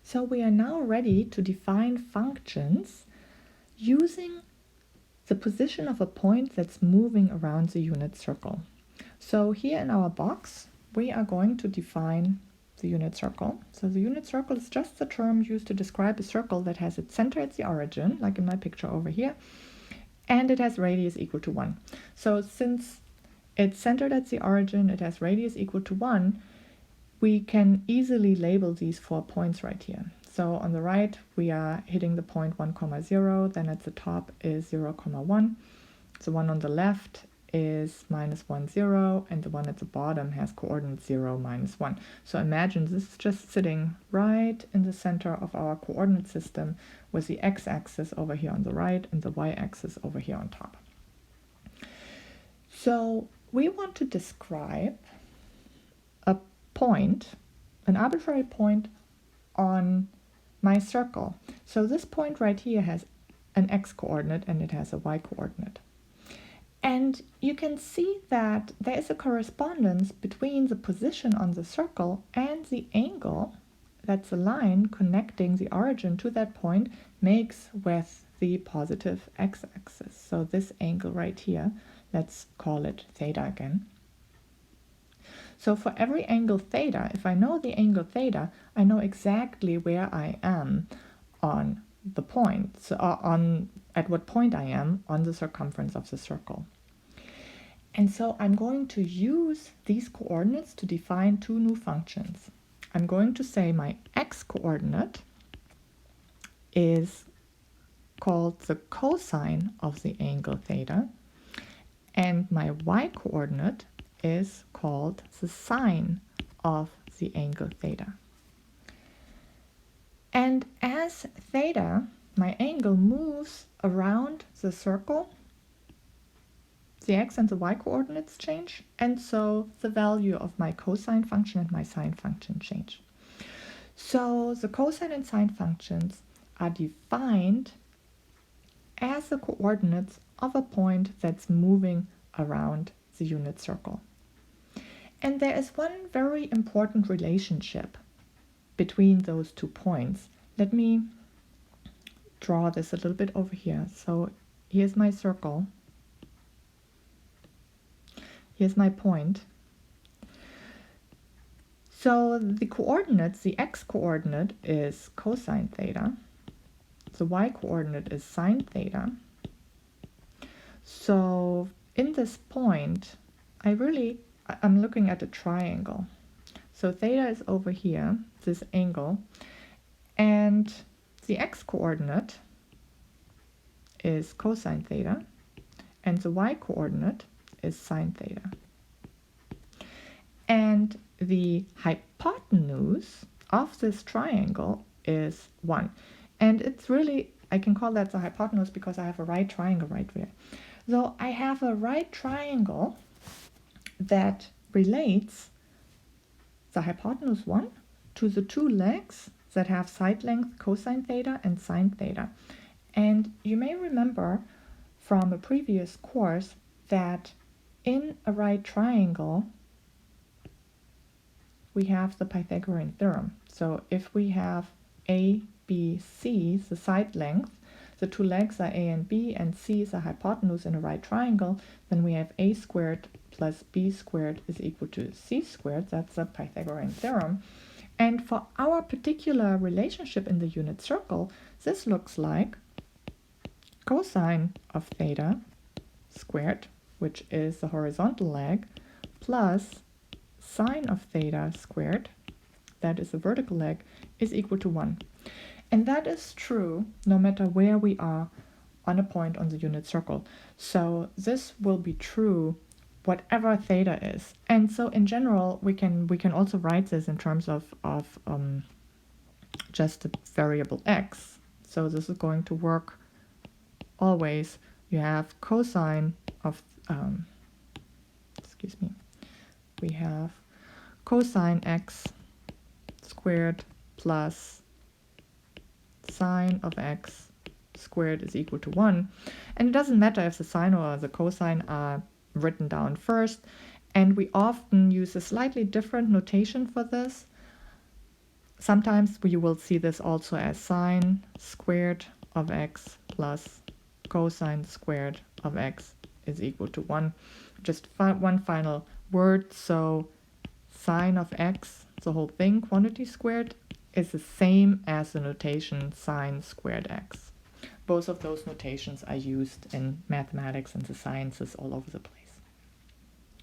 So we are now ready to define functions using the position of a point that's moving around the unit circle. So here in our box, we are going to define the unit circle. So the unit circle is just the term used to describe a circle that has its center at the origin, like in my picture over here, and it has radius equal to 1. So since it's centered at the origin, it has radius equal to 1, we can easily label these 4 points right here. So on the right, we are hitting the point 1, 0, then at the top is 0, 1. The one on the left is -1, 0, and the one at the bottom has coordinates 0, -1. So imagine this is just sitting right in the center of our coordinate system with the x-axis over here on the right and the y-axis over here on top. So we want to describe a point, an arbitrary point on my circle. So this point right here has an x-coordinate and it has a y-coordinate. And you can see that there is a correspondence between the position on the circle and the angle that the line connecting the origin to that point makes with the positive x-axis. So this angle right here, let's call it theta again. So for every angle theta, if I know the angle theta, I know exactly where I am on the point, so at what point I am on the circumference of the circle. And so I'm going to use these coordinates to define 2 new functions. I'm going to say my x-coordinate is called the cosine of the angle theta, and my y-coordinate is called the sine of the angle theta. And as theta, my angle, moves around the circle, the x and the y coordinates change, and so the value of my cosine function and my sine function change. So the cosine and sine functions are defined as the coordinates of a point that's moving around the unit circle. And there is one very important relationship between those 2 points. Let me draw this a little bit over here. So here's my circle. Here's my point. So the coordinates, the x-coordinate is cosine theta. The y-coordinate is sine theta. So in this point, I'm looking at a triangle. So theta is over here, this angle, and the x-coordinate is cosine theta, and the y-coordinate is sine theta. And the hypotenuse of this triangle is 1. And it's really, I can call that the hypotenuse because I have a right triangle right there. So I have a right triangle that relates the hypotenuse 1 to the 2 legs that have side length cosine theta and sine theta. And you may remember from a previous course that in a right triangle we have the Pythagorean theorem. So if we have A, B, C, the side length, the 2 legs are A and B, and C is a hypotenuse in a right triangle, then we have A squared plus B squared is equal to C squared. That's the Pythagorean theorem. And for our particular relationship in the unit circle, this looks like cosine of theta squared, which is the horizontal leg, plus sine of theta squared, that is the vertical leg, is equal to 1. And that is true no matter where we are on a point on the unit circle. So this will be true whatever theta is. And so in general, we can also write this in terms of just the variable x. So this is going to work always. You have cosine of, we have cosine x squared plus sine of x squared is equal to 1. And it doesn't matter if the sine or the cosine are written down first. And we often use a slightly different notation for this. Sometimes you will see this also as sine squared of x plus cosine squared of x is equal to 1. Just one final word. So sine of x, the whole thing, quantity squared, is the same as the notation sine squared x. Both of those notations are used in mathematics and the sciences all over the place.